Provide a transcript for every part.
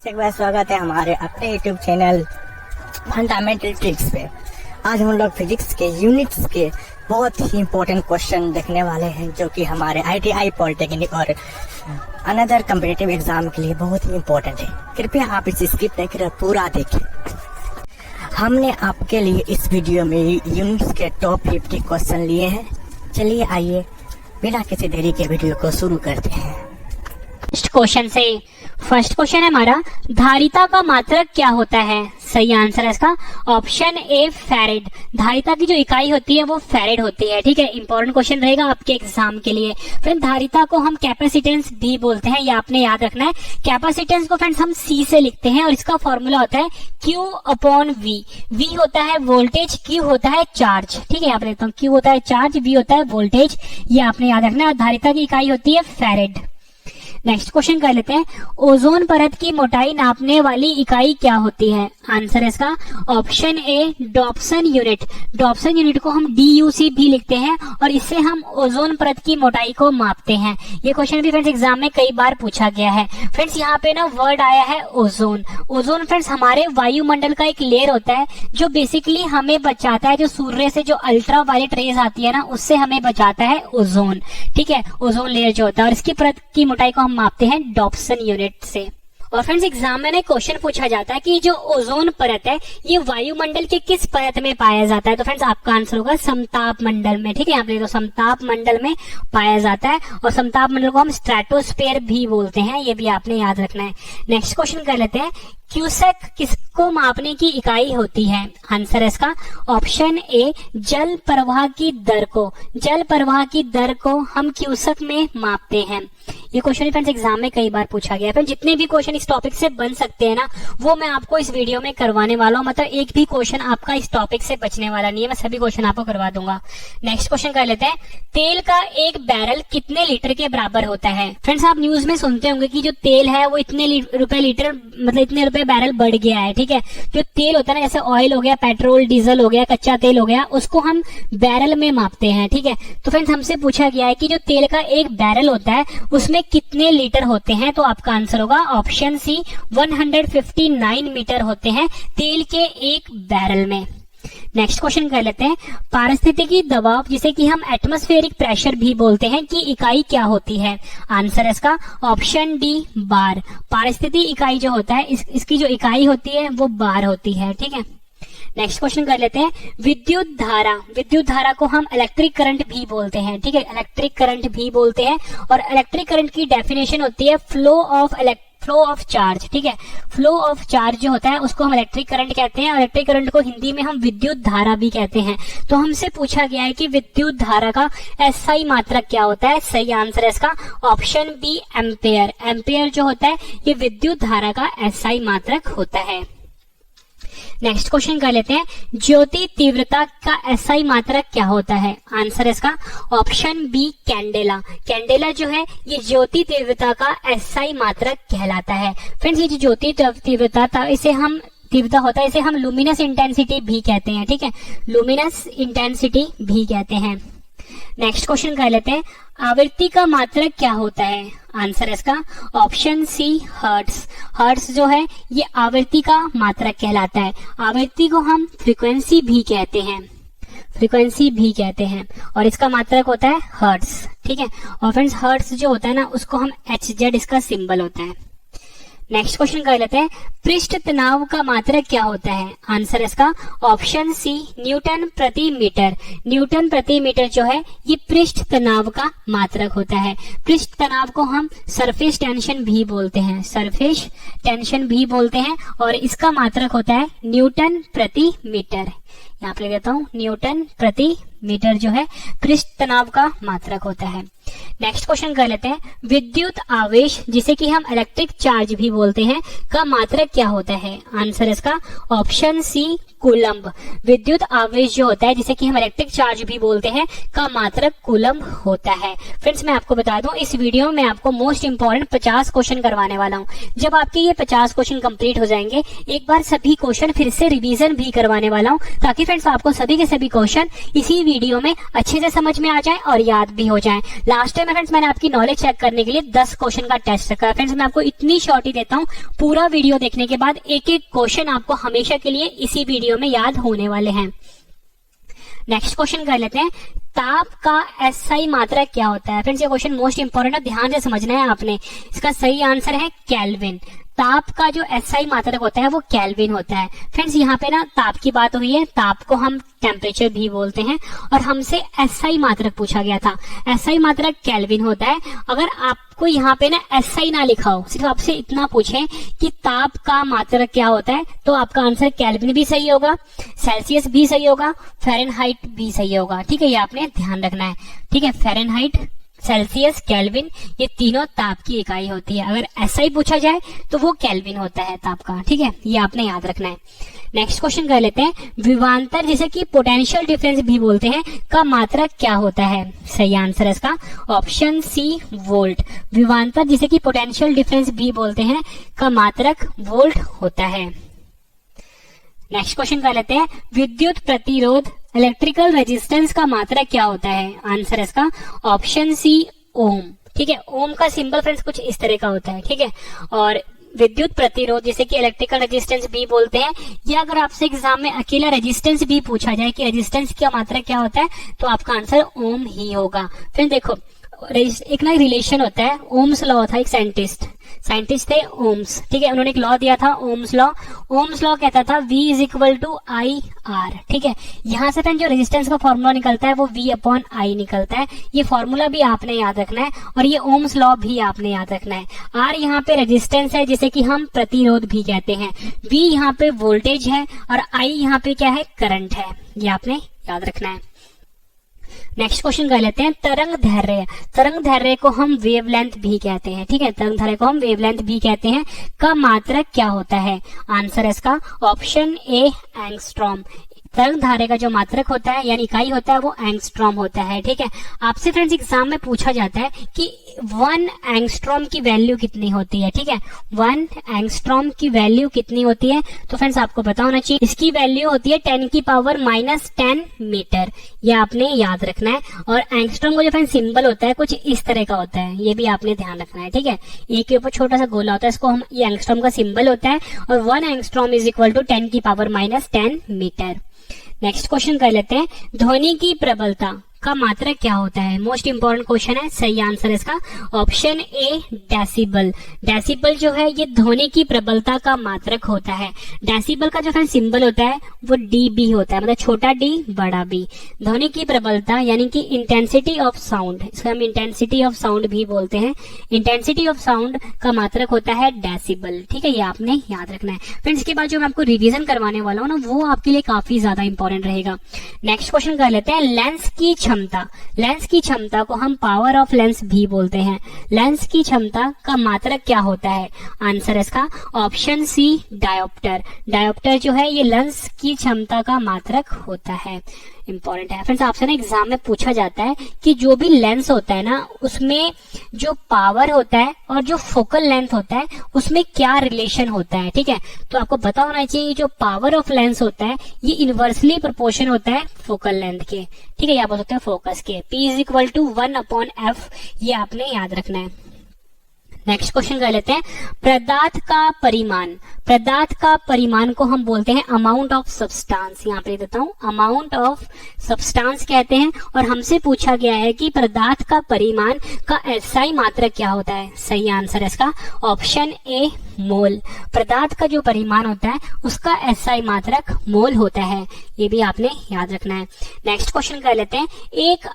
एक बार स्वागत है हमारे अपने यूट्यूब चैनल फंडामेंटल ट्रिक्स पे। आज हम लोग फिजिक्स के यूनिट्स के बहुत ही इंपॉर्टेंट क्वेश्चन देखने वाले हैं, जो कि हमारे ITI पॉलिटेक्निक और अनदर कम्पिटिटिव एग्जाम के लिए बहुत ही इंपॉर्टेंट है। कृपया आप इस स्किप नहीं कर पूरा देखें। हमने आपके लिए इस वीडियो में यूनिट्स के टॉप 50 क्वेश्चन लिए हैं। चलिए आइए बिना किसी देरी के वीडियो को शुरू करते हैं। फर्स्ट क्वेश्चन है हमारा, धारिता का मात्रक क्या होता है? सही आंसर है इसका ऑप्शन ए फैरेड। धारिता की जो इकाई होती है वो फैरेड होती है। ठीक है, इंपॉर्टेंट क्वेश्चन रहेगा आपके एग्जाम के लिए। फिर धारिता को हम कैपेसिटेंस भी बोलते हैं, ये आपने याद रखना है। कैपेसिटेंस को फ्रेंड्स हम सी से लिखते हैं और इसका फॉर्मूला होता है Q अपॉन V। V होता है वोल्टेज, Q होता है चार्ज। ठीक है, यहाँ पे लिखता हूँ, Q होता है चार्ज, V होता है वोल्टेज, ये आपने याद रखना है। धारिता की इकाई होती है फैरेड। नेक्स्ट क्वेश्चन कर लेते हैं, ओजोन परत की मोटाई नापने वाली इकाई क्या होती है? आंसर है इसका option A Dobson unit. Dobson unit को हम DUC भी लिखते हैं और इससे हम ओजोन परत की मोटाई को मापते हैं। ये क्वेश्चन भी फ्रेंड्स एग्जाम में कई बार पूछा गया है। फ्रेंड्स यहाँ पे ना वर्ड आया है ओजोन। ओजोन फ्रेंड्स हमारे वायुमंडल का एक लेयर होता है जो बेसिकली हमें बचाता है, जो सूर्य से जो अल्ट्रा वायलेट रेज आती है ना, उससे हमें बचाता है ओजोन। ठीक है, ओजोन लेयर जो होता है, और इसकी परत की मोटाई को हम मापते हैं डॉप्सन यूनिट से। और फ्रेंड्स एग्जाम में क्वेश्चन पूछा जाता है कि जो ओजोन परत है ये वायुमंडल के किस परत में पाया जाता है? तो फ्रेंड्स आपका आंसर होगा समताप मंडल में। ठीक है, यहाँ पे तो समताप मंडल में पाया जाता है और समताप मंडल को हम स्ट्रेटोस्फेयर भी बोलते हैं, ये भी आपने याद रखना है। नेक्स्ट क्वेश्चन कर लेते हैं, क्यूसेक किसको मापने की इकाई होती है? आंसर है इसका ऑप्शन ए जल प्रवाह की दर को। जल प्रवाह की दर को हम क्यूसेक में मापते हैं। ये क्वेश्चन फ्रेंड्स एग्जाम में कई बार पूछा गया है। जितने भी क्वेश्चन इस टॉपिक से बन सकते हैं ना, वो मैं आपको इस वीडियो में करवाने वाला हूँ। मतलब एक भी क्वेश्चन आपका इस टॉपिक से बचने वाला नहीं है, मैं सभी क्वेश्चन आपको करवा दूंगा। नेक्स्ट क्वेश्चन कर लेते हैं, तेल का एक बैरल कितने लीटर के बराबर होता है? फ्रेंड्स आप न्यूज में सुनते होंगे कि जो तेल है वो इतने रुपए लीटर, मतलब इतने रुपए बैरल बढ़ गया है। ठीक है, जो तेल होता है ना, जैसे ऑयल हो गया, पेट्रोल, डीजल हो गया, कच्चा तेल हो गया, उसको हम बैरल में मापते हैं। ठीक है, तो फ्रेंड्स हमसे पूछा गया है कि जो तेल का एक बैरल होता है उसमें कितने लीटर होते हैं? तो आपका आंसर होगा ऑप्शन सी 159 मीटर होते हैं तेल के एक बैरल में। नेक्स्ट क्वेश्चन कर लेते हैं, पारिस्थितिकी दबाव जिसे कि हम एटमॉस्फेरिक प्रेशर भी बोलते हैं की इकाई क्या होती है? आंसर है इसका ऑप्शन डी बार। पारिस्थितिकी इकाई जो होता है इसकी जो इकाई होती है वो बार होती है। ठीक है, नेक्स्ट क्वेश्चन कर लेते हैं, विद्युत धारा को हम इलेक्ट्रिक करंट भी बोलते हैं। ठीक है, इलेक्ट्रिक करंट भी बोलते हैं और इलेक्ट्रिक करंट की डेफिनेशन होती है फ्लो ऑफ चार्ज। ठीक है, फ्लो ऑफ चार्ज जो होता है उसको हम इलेक्ट्रिक करंट कहते हैं और इलेक्ट्रिक करंट को हिंदी में हम विद्युत धारा भी कहते हैं। तो हमसे पूछा गया है कि विद्युत धारा का SI मात्रक क्या होता है? सही आंसर है इसका ऑप्शन बी एम्पेयर। एम्पेयर जो होता है ये विद्युत धारा का SI मात्रक होता है। नेक्स्ट क्वेश्चन कर लेते हैं, ज्योति तीव्रता का SI मात्रक क्या होता है? आंसर है इसका ऑप्शन बी कैंडेला। कैंडेला जो है ये ज्योति तीव्रता का SI मात्रक कहलाता है। फ्रेंड्स ये जो ज्योति तीव्रता था इसे हम लुमिनस इंटेंसिटी भी कहते हैं। ठीक है, लुमिनस इंटेंसिटी भी कहते हैं। नेक्स्ट क्वेश्चन कर लेते हैं, आवृत्ति का मात्रक क्या होता है? आंसर है इसका ऑप्शन सी हर्ट्स। हर्ट्स जो है ये आवृत्ति का मात्रक कहलाता है। आवृत्ति को हम फ्रीक्वेंसी भी कहते हैं और इसका मात्रक होता है हर्ट्स। ठीक है, और फ्रेंड्स हर्ट्स जो होता है ना उसको हम HZ इसका सिंबल होता है। नेक्स्ट क्वेश्चन कर लेते हैं, पृष्ठ तनाव का मात्रक क्या होता है? आंसर इसका ऑप्शन सी न्यूटन प्रति मीटर। न्यूटन प्रति मीटर जो है ये पृष्ठ तनाव का मात्रक होता है। पृष्ठ तनाव को हम सरफेस टेंशन भी बोलते हैं और इसका मात्रक होता है न्यूटन प्रति मीटर। यहाँ पे लिख देता हूँ, न्यूटन प्रति मीटर जो है पृष्ठ तनाव का मात्रक होता है। नेक्स्ट क्वेश्चन कर लेते हैं, विद्युत आवेश जिसे कि हम इलेक्ट्रिक चार्ज भी बोलते हैं का मात्रक क्या होता है? आंसर इसका ऑप्शन सी कूलम्ब। विद्युत आवेश जो होता है जिसे कि हम इलेक्ट्रिक चार्ज भी बोलते हैं का मात्रक कूलम्ब होता है। फ्रेंड्स मैं आपको बता दूं, इस वीडियो में आपको मोस्ट इंपोर्टेंट 50 क्वेश्चन करवाने वाला हूं। जब आपके ये 50 क्वेश्चन कंप्लीट हो जाएंगे, एक बार सभी क्वेश्चन फिर से रिवीजन भी करवाने वाला हूं ताकि फ्रेंड्स आपको सभी के सभी क्वेश्चन इसी वीडियो में अच्छे से समझ में आ जाए और याद भी हो जाए। लास्ट टाइम फ्रेंड्स मैंने आपकी नॉलेज चेक करने के लिए 10 क्वेश्चन का टेस्ट रखा है। फ्रेंड्स मैं आपको इतनी शॉर्ट ही देता हूँ, पूरा वीडियो देखने के बाद एक एक क्वेश्चन आपको हमेशा के लिए इसी वीडियो में याद होने वाले हैं। नेक्स्ट क्वेश्चन कर लेते हैं, ताप का एसआई मात्रक क्या होता है। फ्रेंड्स ये क्वेश्चन मोस्ट इंपोर्टेंट है, ध्यान से समझना है आपने। इसका सही आंसर है केल्विन। ताप का जो एसआई मात्रक होता है वो केल्विन होता है। फ्रेंड्स यहाँ पे ना ताप की बात हुई है, ताप को हम टेम्परेचर भी बोलते हैं, और हमसे एसआई मात्रक पूछा गया था। एसआई मात्रक केल्विन होता है। अगर आपको यहाँ पे ना एसआई ना लिखा हो, सिर्फ आपसे इतना पूछे कि ताप का मात्रक क्या होता है, तो आपका आंसर केल्विन भी सही होगा, सेल्सियस भी सही होगा, फ़ारेनहाइट भी सही होगा। ठीक है, ये आपने ध्यान रखना है। ठीक है, फ़ारेनहाइट, सेल्सियस, केल्विन, ये तीनों ताप की इकाई होती है। अगर एसआई पूछा जाए तो वो केल्विन होता है ताप का। ठीक है, ये आपने याद रखना है। नेक्स्ट क्वेश्चन कर लेते हैं, विभवांतर जिसे कि पोटेंशियल डिफरेंस भी बोलते हैं का मात्रक क्या होता है। सही आंसर है इसका ऑप्शन सी, वोल्ट। विभवांतर जिसे कि पोटेंशियल डिफरेंस भी बोलते हैं का मात्रक वोल्ट होता है। नेक्स्ट क्वेश्चन कर लेते हैं, विद्युत प्रतिरोध इलेक्ट्रिकल रेजिस्टेंस का मात्रक क्या होता है। आंसर है इसका ऑप्शन सी, ओम। ठीक है, ओम का सिंबल फ्रेंड्स कुछ इस तरह का होता है। ठीक है, और विद्युत प्रतिरोध जिसे कि इलेक्ट्रिकल रेजिस्टेंस भी बोलते हैं, या अगर आपसे एग्जाम में अकेला रेजिस्टेंस भी पूछा जाए कि रेजिस्टेंस का मात्रक क्या होता है, तो आपका आंसर ओम ही होगा। फिर देखो एक ना रिलेशन होता है, ओम्स लॉ था, एक साइंटिस्ट थे ओम्स। ठीक है, उन्होंने एक लॉ दिया था, ओम्स लॉ। ओम्स लॉ कहता था V is equal to I R. ठीक है, यहाँ से जो रेजिस्टेंस का फॉर्मूला निकलता है वो V अपॉन आई निकलता है। ये फॉर्मूला भी आपने याद रखना है, और ये ओम्स लॉ भी आपने याद रखना है। आर यहाँ पे रेजिस्टेंस है जिसे कि हम प्रतिरोध भी कहते हैं, V यहाँ पे वोल्टेज है, और आई यहाँ पे क्या है, करंट है। ये आपने याद रखना है। नेक्स्ट क्वेश्चन कर लेते हैं, तरंग दैर्ध्य को हम वेवलेंथ भी कहते हैं। ठीक है, तरंग दैर्ध्य को हम वेवलेंथ भी कहते हैं का मात्रक क्या होता है। आंसर है इसका ऑप्शन ए, एंगस्ट्रॉम। तरंग दैर्ध्य का जो मात्रक होता है यानी इकाई होता है वो एंगस्ट्रॉम होता है। ठीक है, आपसे फ्रेंड्स एग्जाम में पूछा जाता है कि 1 एंगस्ट्रॉम की वैल्यू कितनी होती है। ठीक है, 1 एंगस्ट्रॉम की वैल्यू कितनी होती है, तो फ्रेंड्स आपको पता होना चाहिए इसकी वैल्यू होती है 10 की पावर -10 मीटर। ये आपने याद रखना है। और एंगस्ट्रॉम का जो फ्रेंड्स सिंबल होता है कुछ इस तरह का होता है, ये भी आपने ध्यान रखना है। ठीक है, एक के ऊपर छोटा सा गोला होता है, इसको हम, ये एंगस्ट्रॉम का सिंबल होता है, और 1 एंगस्ट्रॉम इज इक्वल टू 10 की पावर -10 मीटर। नेक्स्ट क्वेश्चन कर लेते हैं, ध्वनि की प्रबलता का मात्रक क्या होता है। मोस्ट इंपोर्टेंट क्वेश्चन है। सही आंसर है इसका ऑप्शन ए, डेसिबल। डेसिबल जो है ये ध्वनि की प्रबलता का मात्रक होता है। डेसिबल का जो सिंबल होता है वो डीबी होता है, मतलब छोटा डी बड़ा बी। ध्वनि की प्रबलता यानी कि इंटेंसिटी ऑफ साउंड, इसको हम इंटेंसिटी ऑफ साउंड भी बोलते हैं। इंटेंसिटी ऑफ साउंड का मात्रक होता है डेसिबल। ठीक है, ये आपने याद रखना है। फ्रेंड्स इसके बाद जो मैं आपको रिवीजन करवाने वाला हूँ ना, वो आपके लिए काफी ज्यादा इंपॉर्टेंट रहेगा। नेक्स्ट क्वेश्चन कर लेते हैं, लेंस की क्षमता को हम पावर ऑफ लेंस भी बोलते हैं। लेंस की क्षमता का मात्रक क्या होता है। आंसर है इसका ऑप्शन सी, डायोप्टर। डायोप्टर जो है ये लेंस की क्षमता का मात्रक होता है। इंपॉर्टेंट है फ्रेंड्स, आपसे ना एग्जाम में पूछा जाता है कि जो भी लेंस होता है ना उसमें जो पावर होता है और जो फोकल लेंथ होता है उसमें क्या रिलेशन होता है। ठीक है, तो आपको पता होना चाहिए जो पावर ऑफ लेंस होता है ये इनवर्सली प्रोपोर्शन होता है फोकल लेंथ के। ठीक है, या बोल सकते हैं फोकस के। P is equal to 1/f, ये आपने याद रखना है। नेक्स्ट क्वेश्चन कर लेते हैं, पदार्थ का परिमाण को हम बोलते हैं अमाउंट ऑफ सब्सटेंस। यहाँ पे देता हूँ, अमाउंट ऑफ सब्सटेंस कहते हैं। और हमसे पूछा गया है कि पदार्थ का परिमाण का एसआई मात्रक क्या होता है। सही आंसर है इसका ऑप्शन ए, मोल। पदार्थ का जो परिमाण होता है उसका एसआई मात्रक मोल होता है, ये भी आपने याद रखना है। नेक्स्ट क्वेश्चन कर लेते हैं, एक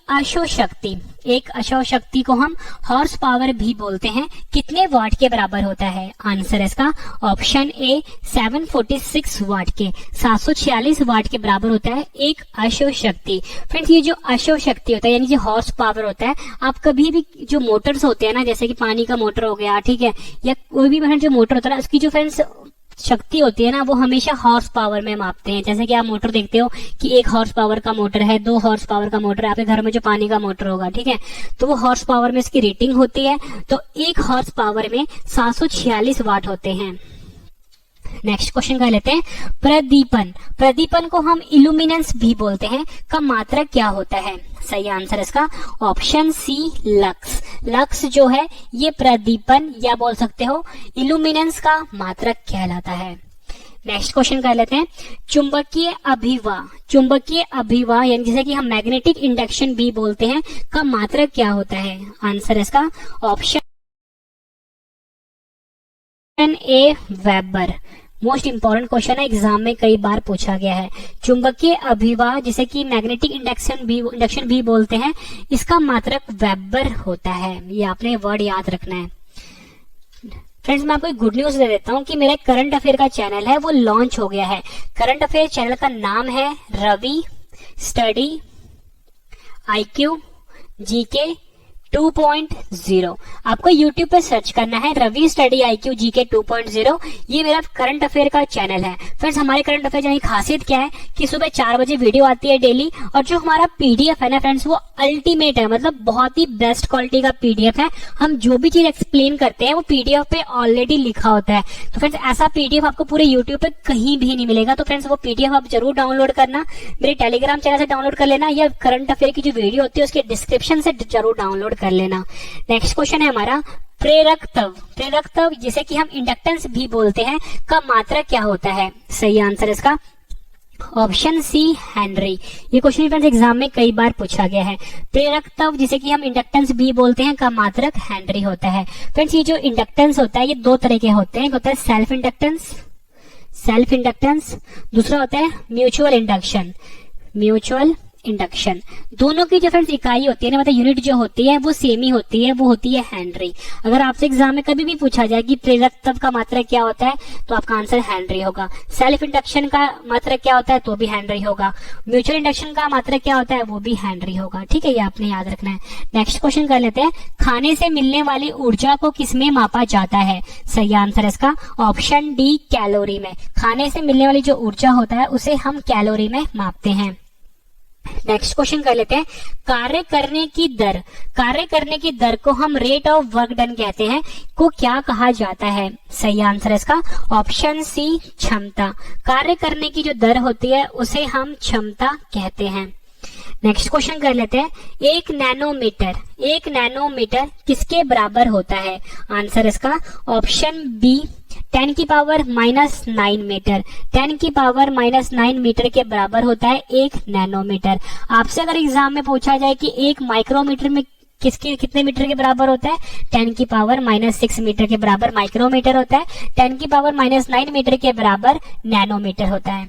अक्षौ शक्ति को हम हॉर्स पावर भी बोलते हैं, कितने वाट के बराबर होता है। आंसर है इसका ऑप्शन ए, 746 वाट के, 746 वाट के बराबर होता है एक अक्षौ शक्ति। फ्रेंड्स ये जो अक्षौ शक्ति होता है यानी जो हॉर्स पावर होता है, आप कभी भी जो मोटर्स होते हैं ना, जैसे कि पानी का मोटर हो गया, ठीक है, या कोई भी जो मोटर होता है उसकी जो फ्रेंड्स शक्ति होती है ना वो हमेशा हॉर्स पावर में मापते हैं। जैसे कि आप मोटर देखते हो कि 1 हॉर्स पावर का मोटर है, 2 हॉर्स पावर का मोटर है, आपके घर में जो पानी का मोटर होगा, ठीक है, तो वो हॉर्स पावर में इसकी रेटिंग होती है। तो 1 हॉर्स पावर में 746 वाट होते हैं। नेक्स्ट क्वेश्चन कर लेते हैं, प्रदीपन, प्रदीपन को हम इल्यूमिनेंस भी बोलते हैं, का मात्रक क्या होता है? सही आंसर इसका ऑप्शन सी लक्स। लक्स जो है ये प्रदीपन या बोल सकते हो इल्यूमिनेंस का मात्रक कहलाता है। नेक्स्ट क्वेश्चन कर लेते हैं, चुंबकीय अभिवाह, चुंबकीय अभिवाह यानी जिसे कि हम मैग्नेटिक इंडक्शन भी बोलते हैं, का मात्रक क्या होता है? आंसर इसका option A weber. Most important question है, एग्जाम में कई बार पूछा गया है। चुंबकीय अभिवाह जिसे कि मैग्नेटिक इंडक्शन भी बोलते हैं, इसका मात्रक वेबर होता है। ये आपने वर्ड याद रखना है। फ्रेंड्स मैं आपको एक गुड न्यूज दे देता हूँ कि मेरा करंट अफेयर का चैनल है वो लॉन्च हो गया है। करंट अफेयर चैनल का नाम है रवि स्टडी IQ GK 2.0। आपको YouTube पे सर्च करना है रवि स्टडी IQ GK 2.0। ये मेरा करंट अफेयर का चैनल है। फ्रेंड्स हमारे करंट अफेयर की खासियत क्या है कि सुबह 4 बजे वीडियो आती है डेली, और जो हमारा PDF है ना फ्रेंड्स वो अल्टीमेट है, मतलब बहुत ही बेस्ट क्वालिटी का PDF है। हम जो भी चीज एक्सप्लेन करते हैं वो PDF पे ऑलरेडी लिखा होता है। तो फ्रेंड्स ऐसा PDF आपको पूरे YouTube पे कहीं भी नहीं मिलेगा। तो फ्रेंड्स वो PDF आप जरूर डाउनलोड करना, मेरे टेलीग्राम चैनल से डाउनलोड कर लेना, या करंट अफेयर की जो वीडियो होती है उसके डिस्क्रिप्शन से जरूर डाउनलोड कर लेना। नेक्स्ट क्वेश्चन है हमारा, प्रेरकत्व, प्रेरकत्व जिसे कि हम इंडक्टेंस भी बोलते हैं, का मात्रक क्या होता है? सही आंसर इसका ऑप्शन सी हेनरी। ये क्वेश्चन फ्रेंड्स एग्जाम में कई बार पूछा गया है। प्रेरकत्व जिसे कि हम इंडक्टेंस भी बोलते हैं, का मात्रक हेनरी होता है। फ्रेंड्स ये जो इंडक्टेंस होता है ये 2 तरह के होते हैं। एक होता है सेल्फ इंडक्टेंस, सेल्फ इंडक्टेंस, दूसरा होता है म्यूचुअल इंडक्शन, म्यूचुअल इंडक्शन। दोनों की जो फ्रेंड्स इकाई होती है ना, मतलब यूनिट जो होती है वो सेम ही होती है, वो होती है हेनरी। अगर आपसे एग्जाम में कभी भी पूछा जाए कि प्रेरकत्व का मात्रक क्या होता है तो आपका आंसर हेनरी होगा। सेल्फ इंडक्शन का मात्रक क्या होता है तो भी हेनरी होगा। म्यूचुअल इंडक्शन का मात्रक क्या होता है वो भी हेनरी होगा। ठीक है, ये आपने याद रखना है। नेक्स्ट क्वेश्चन कर लेते हैं, खाने से मिलने वाली ऊर्जा को किसमें मापा जाता है? सही आंसर इसका ऑप्शन डी कैलोरी में। खाने से मिलने वाली जो ऊर्जा होता है उसे हम कैलोरी में मापते हैं। नेक्स्ट क्वेश्चन कर लेते हैं, कार्य करने की दर, कार्य करने की दर को हम रेट ऑफ वर्क डन कहते हैं, को क्या कहा जाता है? सही आंसर है इसका ऑप्शन सी क्षमता। कार्य करने की जो दर होती है उसे हम क्षमता कहते हैं। नेक्स्ट क्वेश्चन कर लेते हैं, 1 नैनोमीटर, 1 नैनोमीटर किसके बराबर होता है? आंसर इसका ऑप्शन बी 10 की पावर -9 मीटर। 10 की पावर -9 मीटर के बराबर होता है 1 नैनोमीटर। आपसे अगर एग्जाम में पूछा जाए कि 1 माइक्रोमीटर में कितने मीटर के बराबर होता है? 10 की पावर -6 मीटर के बराबर माइक्रोमीटर होता है। 10 की पावर -9 मीटर के बराबर नैनोमीटर होता है।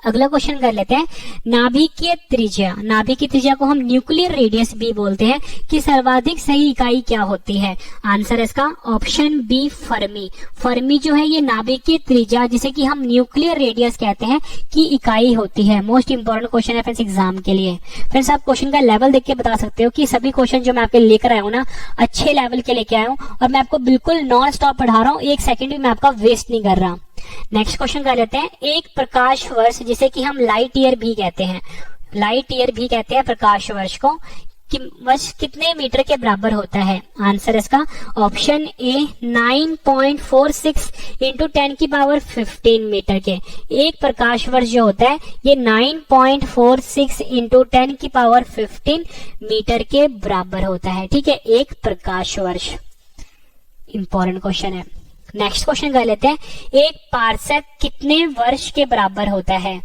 अगला क्वेश्चन कर लेते हैं, नाभिकीय त्रिज्या, नाभिकीय त्रिज्या को हम न्यूक्लियर रेडियस भी बोलते हैं, कि सर्वाधिक सही इकाई क्या होती है? आंसर इसका ऑप्शन बी फर्मी। फर्मी जो है ये नाभिकीय त्रिज्या जिसे कि हम न्यूक्लियर रेडियस कहते हैं की इकाई होती है। मोस्ट इंपोर्टेंट क्वेश्चन है फ्रेंड्स एग्जाम के लिए। फ्रेंड्स आप क्वेश्चन का लेवल देख के बता सकते हो कि सभी क्वेश्चन जो मैं आपके लेकर आया हूँ ना अच्छे लेवल के लेके आया हूँ, और मैं आपको बिल्कुल नॉन स्टॉप पढ़ा रहा हूँ, 1 सेकंड भी मैं आपका वेस्ट नहीं कर रहा। नेक्स्ट क्वेश्चन कर लेते हैं, एक प्रकाश वर्ष जिसे कि हम लाइट ईयर भी कहते हैं, लाइट ईयर भी कहते हैं प्रकाश वर्ष को, वर्ष कितने मीटर के बराबर होता है? आंसर इसका ऑप्शन ए 9.46 इंटू 10 की पावर 15 मीटर के। एक प्रकाश वर्ष जो होता है ये 9.46 इंटू 10 की पावर 15 मीटर के बराबर होता है। ठीक है, एक प्रकाश वर्ष। इंपॉर्टेंट क्वेश्चन है। नेक्स्ट क्वेश्चन कर लेते हैं, एक पार्सेक कितने वर्ष के बराबर होता है?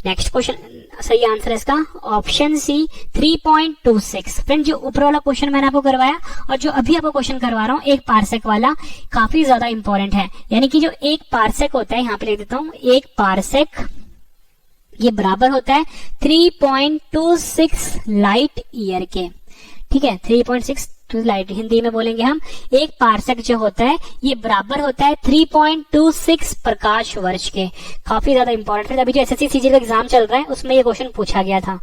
नेक्स्ट क्वेश्चन सही आंसर है इसका ऑप्शन सी 3.26। फ्रेंड जो ऊपर वाला क्वेश्चन मैंने आपको करवाया और जो अभी आपको क्वेश्चन करवा रहा हूँ एक पार्सेक वाला, काफी ज्यादा इंपॉर्टेंट है। यानी कि जो एक पार्सेक होता है, यहाँ पे लिख देता हूँ, एक पार्सेक ये बराबर होता है 3.26 लाइट ईयर के। ठीक है, 3.6 लाइट हिंदी में बोलेंगे हम। एक पार्सेक जो होता है ये बराबर होता है 3.26 प्रकाश वर्ष के। काफी ज्यादा इंपॉर्टेंट है। अभी जो एसएससी सीजी का एग्जाम चल रहा है उसमें ये क्वेश्चन पूछा गया था।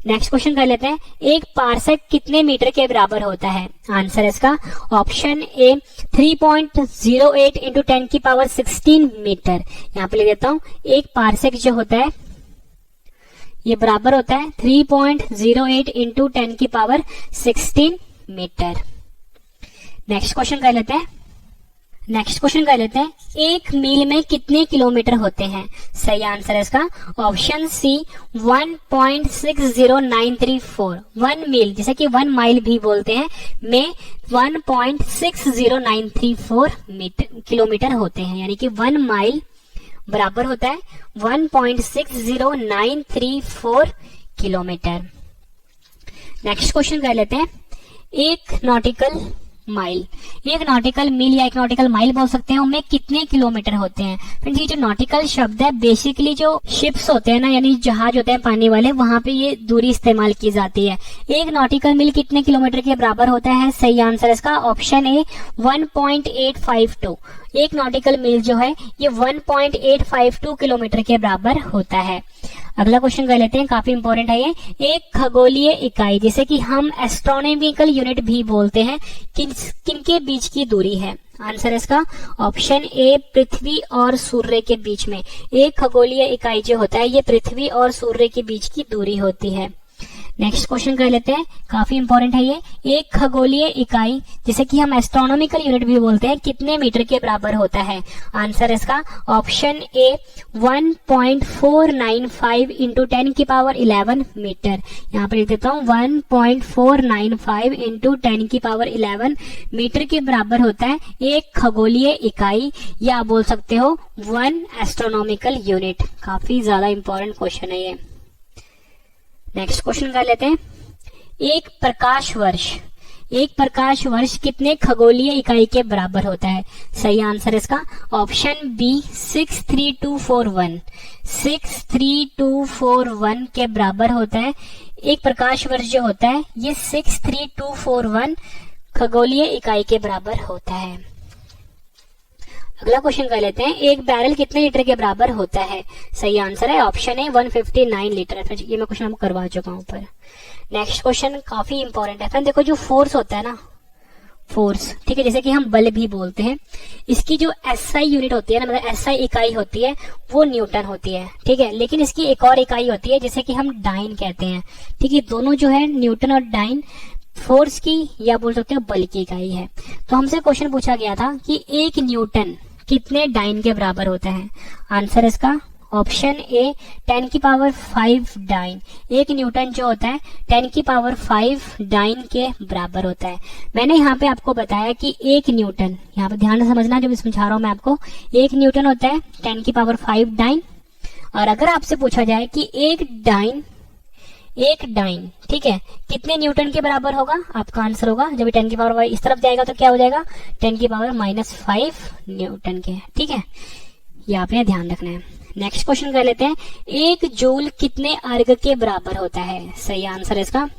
नेक्स्ट क्वेश्चन कर लेते हैं, एक पार्सेक कितने मीटर के बराबर होता है? आंसर इसका ऑप्शन ए 3.08 इंटू 10 की पावर 16 मीटर। यहाँ पे ले देता हूँ, एक पार्सेक जो होता है ये बराबर होता है 3.08 इंटू 10 की पावर 16 मीटर। नेक्स्ट क्वेश्चन कर लेते हैं, नेक्स्ट क्वेश्चन कर लेते हैं, एक मील में कितने किलोमीटर होते हैं? सही आंसर है इसका ऑप्शन सी 1.6093 1 मील, जैसे कि 1 माइल भी बोलते हैं, में 1.6093 किलोमीटर होते हैं, यानी कि 1 माइल बराबर होता है 1.6093 किलोमीटर। नेक्स्ट क्वेश्चन कर लेते हैं, एक नॉटिकल माइल, एक नॉटिकल मील या एक नॉटिकल माइल बोल सकते हैं, उनमें कितने किलोमीटर होते हैं? फ्रेंड्स ये जो नॉटिकल शब्द है बेसिकली जो शिप्स होते हैं ना, यानी जहाज होते हैं पानी वाले, वहां पे ये दूरी इस्तेमाल की जाती है। एक नॉटिकल मील कितने किलोमीटर के बराबर होता है? सही आंसर इसका ऑप्शन ए 1.852। एक नॉटिकल मील जो है ये 1.852 किलोमीटर के बराबर होता है। अगला क्वेश्चन कर लेते हैं, काफी इंपॉर्टेंट है ये, एक खगोलीय इकाई जिसे कि हम एस्ट्रोनॉमिकल यूनिट भी बोलते हैं, किनके बीच की दूरी है? आंसर इसका ऑप्शन ए पृथ्वी और सूर्य के बीच में। एक खगोलीय इकाई जो होता है ये पृथ्वी और सूर्य के बीच की दूरी होती है। नेक्स्ट क्वेश्चन कर लेते हैं, काफी इंपॉर्टेंट है ये, एक खगोलीय इकाई जिसे कि हम एस्ट्रोनॉमिकल यूनिट भी बोलते हैं, कितने मीटर के बराबर होता है? आंसर इसका ऑप्शन ए 1.495 इंटू 10 की पावर 11 मीटर। यहाँ पर लिख देता हूँ 1.495 इंटू 10 की पावर 11 मीटर के बराबर होता है एक खगोलीय इकाई, या बोल सकते हो 1 एस्ट्रोनॉमिकल यूनिट। काफी ज्यादा इंपॉर्टेंट क्वेश्चन है ये। नेक्स्ट क्वेश्चन कर लेते हैं, एक प्रकाश वर्ष कितने खगोलीय इकाई के बराबर होता है? सही आंसर इसका ऑप्शन बी 63241 के बराबर होता है। एक प्रकाश वर्ष जो होता है ये 63241 खगोलीय इकाई के बराबर होता है। अगला क्वेश्चन कर लेते हैं, एक बैरल कितने लीटर के बराबर होता है? सही आंसर है ऑप्शन है 159 लीटर। ये मैं क्वेश्चन आपको करवा चुका हूं ऊपर। नेक्स्ट क्वेश्चन काफी इंपॉर्टेंट है। फ्रेंड देखो जो फोर्स होता है ना, फोर्स, ठीक है, जैसे कि हम बल भी बोलते हैं, इसकी जो एसआई यूनिट होती है ना, मतलब एसआई इकाई होती है वो न्यूटन होती है, ठीक है, लेकिन इसकी एक और इकाई होती है जिसे कि हम डाइन कहते हैं, ठीक है। दोनों जो है न्यूटन और डाइन फोर्स की या बोल सकते हो बल की इकाई है। तो हमसे क्वेश्चन पूछा गया था कि एक न्यूटन कितने डाइन के बराबर होता है? आंसर इसका ऑप्शन ए 10 की पावर 5 डाइन। एक न्यूटन जो होता है 10 की पावर 5 डाइन के बराबर होता है। मैंने यहाँ पे आपको बताया कि एक न्यूटन, यहाँ पे ध्यान से समझना जो भी समझा रहा हूं मैं आपको, एक न्यूटन होता है 10 की पावर 5 डाइन। और अगर आपसे पूछा जाए कि एक डाइन, ठीक है, कितने न्यूटन के बराबर होगा, आपका आंसर होगा जब 10 की पावर इस तरफ जाएगा तो क्या हो जाएगा 10 की पावर -5 न्यूटन के, ठीक है, ये आपने ध्यान रखना है। नेक्स्ट क्वेश्चन कर लेते हैं, एक जूल कितने अर्ग के बराबर होता है? सही आंसर है इसका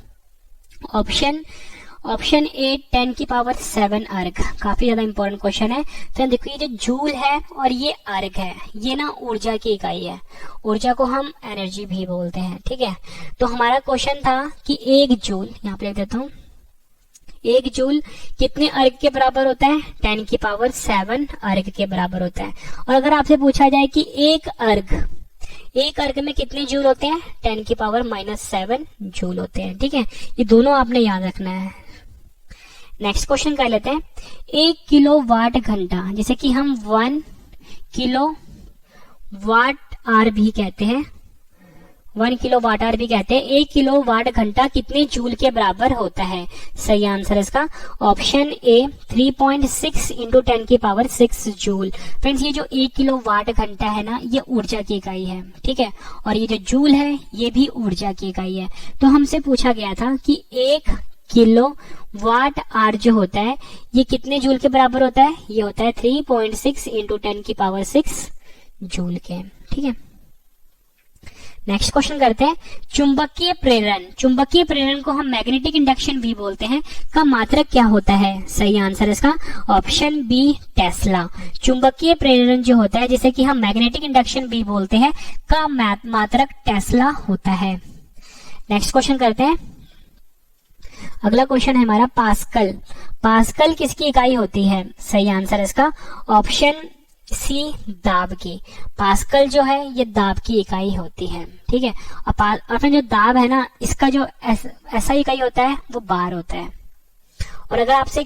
ऑप्शन ए 10 की पावर 7 अर्ग। काफी ज्यादा इंपॉर्टेंट क्वेश्चन है। तो देखो ये जो जूल है और ये अर्ग है, ये ना ऊर्जा की इकाई है, ऊर्जा को हम एनर्जी भी बोलते हैं, ठीक है। तो हमारा क्वेश्चन था कि एक जूल, यहाँ पे लिख देता हूँ, एक जूल कितने अर्ग के बराबर होता है? 10 की पावर 7 अर्ग के बराबर होता है। और अगर आपसे पूछा जाए कि एक अर्ग में कितने जूल होते हैं? 10 की पावर -7 जूल होते हैं, ठीक है। ये दोनों आपने याद रखना है। नेक्स्ट क्वेश्चन कर लेते हैं, 1 किलोवाट घंटा, जैसे कि हम 1 किलोवाट आर भी कहते हैं, 1 किलोवाट आर भी कहते हैं। 1 किलोवाट घंटा कितने जूल के बराबर होता है? सही आंसर इसका ऑप्शन ए 3.6 इंटू 10 की पावर 6 जूल। फ्रेंड्स ये जो 1 किलोवाट घंटा है ना, ये ऊर्जा की इकाई है, ठीक है, और ये जो जूल है ये भी ऊर्जा की इकाई है। तो हमसे पूछा गया था कि 1 किलोवाट आर जो होता है ये कितने जूल के बराबर होता है? ये होता है 3.6 इंटू 10 की पावर 6 जूल के, ठीक है। नेक्स्ट क्वेश्चन करते हैं, चुंबकीय प्रेरण को हम मैग्नेटिक इंडक्शन भी बोलते हैं, का मात्रक क्या होता है? सही आंसर इसका ऑप्शन बी टेस्ला। चुंबकीय प्रेरण जो होता है जिसे कि हम मैग्नेटिक इंडक्शन भी बोलते हैं, का मात्रक टेस्ला होता है। नेक्स्ट क्वेश्चन करते हैं, अगला क्वेश्चन है हमारा पास्कल किसकी इकाई होती है? सही आंसर इसका ऑप्शन सी दाब की। पास्कल जो है ये दाब की इकाई होती है, ठीक है। और फिर जो दाब है ना, इसका जो ऐसा इकाई होता है वो बार होता है। और अगर आपसे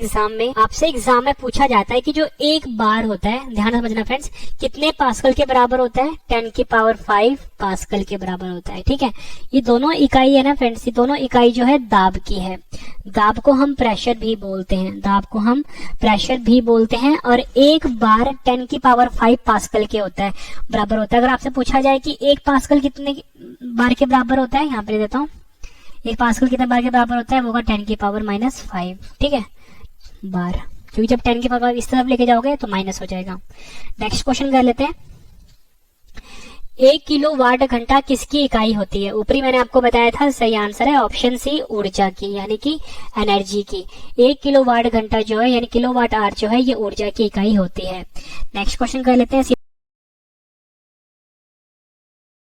एग्जाम में पूछा जाता है कि जो एक बार होता है, ध्यान समझना फ्रेंड्स, कितने पास्कल के बराबर होता है, 10 की पावर 5 पास्कल के बराबर होता है। ठीक है, ये दोनों इकाई है ना फ्रेंड्स, ये दोनों इकाई जो है दाब की है। दाब को हम प्रेशर भी बोलते हैं, और एक बार 10 की पावर 5 पास्कल के होता है, बराबर होता है। अगर आपसे पूछा जाए कि एक पास्कल कितने बार के बराबर होता है, यहाँ पे देता हूँ, एक पास्कल कितने बार के बराबर होता है, वो होगा 10 की पावर -5। ठीक है, बार, क्योंकि जब 10 की पावर इस तरफ लेके जाओगे तो माइनस हो जाएगा। नेक्स्ट क्वेश्चन कर लेते हैं। 1 किलोवाट घंटा किसकी इकाई होती है? ऊपरी मैंने आपको बताया था, सही आंसर है ऑप्शन सी, ऊर्जा की, यानी कि एनर्जी की। 1 किलोवाट घंटा जो है यानी किलोवाट आवर जो है, ये ऊर्जा की इकाई होती है। नेक्स्ट क्वेश्चन कर लेते हैं।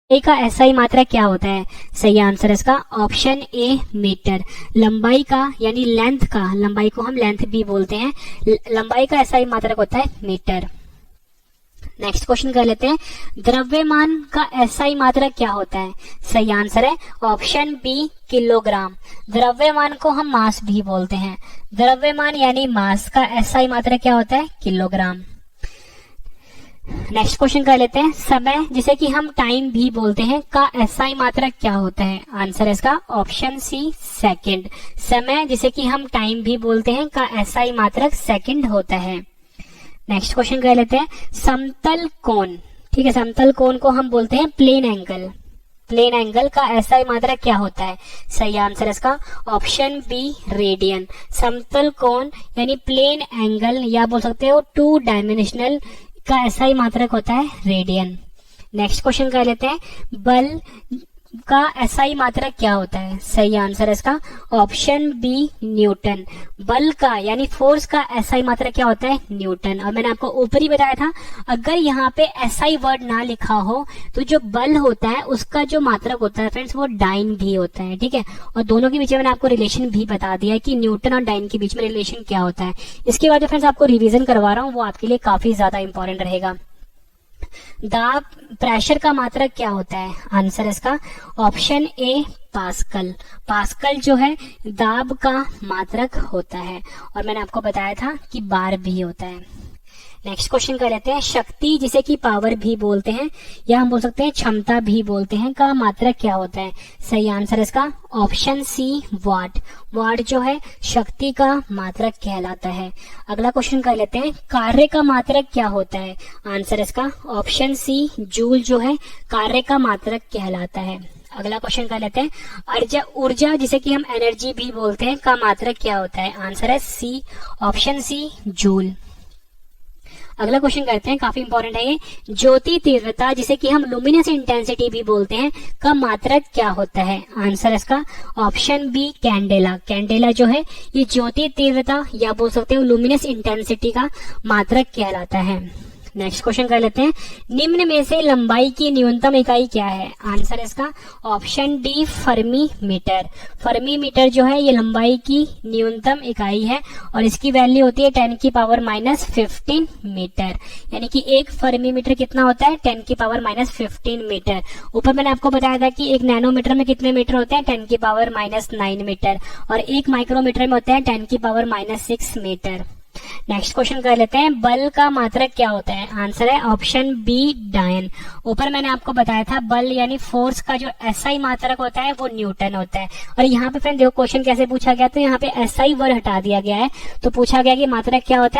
का एसआई मात्रक क्या होता है? सही आंसर है इसका ऑप्शन ए, मीटर। लंबाई का यानी लेंथ का, लंबाई को हम लेंथ भी बोलते हैं, लंबाई का एसआई मात्रक होता है मीटर। नेक्स्ट क्वेश्चन कर लेते हैं। द्रव्यमान का एसआई मात्रक क्या होता है? सही आंसर है ऑप्शन बी, किलोग्राम। द्रव्यमान को हम मास भी बोलते हैं, द्रव्यमान यानी मास का एसआई मात्रक क्या होता है? किलोग्राम। नेक्स्ट क्वेश्चन कर लेते हैं। समय जिसे कि हम टाइम भी बोलते हैं का एसआई मात्रक क्या होता है? आंसर है इसका ऑप्शन सी, सेकंड। समय जिसे कि हम टाइम भी बोलते हैं का एसआई मात्रक सेकंड होता है। नेक्स्ट क्वेश्चन कर लेते हैं। समतल कोण, ठीक है, समतल कोण को हम बोलते हैं प्लेन एंगल। प्लेन एंगल का एसआई मात्रक क्या होता है? सही आंसर है इसका ऑप्शन बी, रेडियन। समतल कोण यानी प्लेन एंगल, या बोल सकते हो 2 डायमेंशनल का एसआई मात्रक होता है रेडियन। नेक्स्ट क्वेश्चन कर लेते हैं। बल का एसआई मात्रक क्या होता है? सही आंसर है इसका ऑप्शन बी, न्यूटन। बल का यानी फोर्स का एसआई मात्रक क्या होता है? न्यूटन। और मैंने आपको ऊपर ही बताया था, अगर यहाँ पे एसआई वर्ड ना लिखा हो तो जो बल होता है उसका जो मात्रक होता है फ्रेंड्स, वो डाइन भी होता है। ठीक है, और दोनों के बीच में मैंने आपको रिलेशन भी बता दिया है कि न्यूटन और डाइन के बीच में रिलेशन क्या होता है। इसके बाद जो फ्रेंड्स आपको रिविजन करवा रहा हूँ, वो आपके लिए काफी ज्यादा इंपॉर्टेंट रहेगा। दाब, प्रेशर का मात्रक क्या होता है? आंसर इसका ऑप्शन ए, पास्कल। पास्कल जो है दाब का मात्रक होता है, और मैंने आपको बताया था कि बार भी होता है। नेक्स्ट क्वेश्चन कर लेते हैं। शक्ति जिसे कि पावर भी बोलते हैं, या हम बोल सकते हैं क्षमता भी बोलते हैं, का मात्रक क्या होता है? सही आंसर इसका ऑप्शन सी, वाट। वाट जो है शक्ति का मात्रक कहलाता है। अगला क्वेश्चन कर लेते हैं। कार्य का मात्रक क्या होता है? आंसर इसका ऑप्शन सी, जूल जो है कार्य का मात्रक कहलाता है। अगला क्वेश्चन कर लेते हैं। ऊर्जा जिसे कि हम एनर्जी भी बोलते हैं, का मात्रक क्या होता है? आंसर है सी, ऑप्शन सी, जूल। अगला क्वेश्चन करते हैं, काफी इंपॉर्टेंट है ये। ज्योति तीव्रता जिसे कि हम लुमिनस इंटेंसिटी भी बोलते हैं, का मात्रक क्या होता है? आंसर इसका ऑप्शन बी, कैंडेला। कैंडेला जो है ये ज्योति तीव्रता, या बोल सकते हो लुमिनस इंटेंसिटी का मात्रक कहलाता है। नेक्स्ट क्वेश्चन कर लेते हैं। निम्न में से लंबाई की न्यूनतम इकाई क्या है? आंसर इसका option D, fermi metre. Fermi metre जो है ये लंबाई की न्यूनतम इकाई है, और इसकी वैल्यू होती है 10 की पावर -15 मीटर। यानी कि एक फर्मी मीटर कितना होता है? 10 की पावर -15 मीटर। ऊपर मैंने आपको बताया था कि एक नैनोमीटर में कितने मीटर होते हैं? 10 की पावर -9 मीटर, और एक माइक्रोमीटर में होते हैं 10 की पावर -6 मीटर। नेक्स्ट क्वेश्चन कर लेते हैं। बल का मात्रक क्या होता है? आंसर है ऑप्शन बी, डायन। ऊपर मैंने आपको बताया था बल यानी फोर्स का जो एसआई मात्रक होता है वो न्यूटन होता है। और यहाँ पे फ्रेंड देखो क्वेश्चन कैसे पूछा गया, तो यहाँ पे एसआई वर्ड हटा दिया गया है, तो पूछा गया कि मात्रक क्या होता है?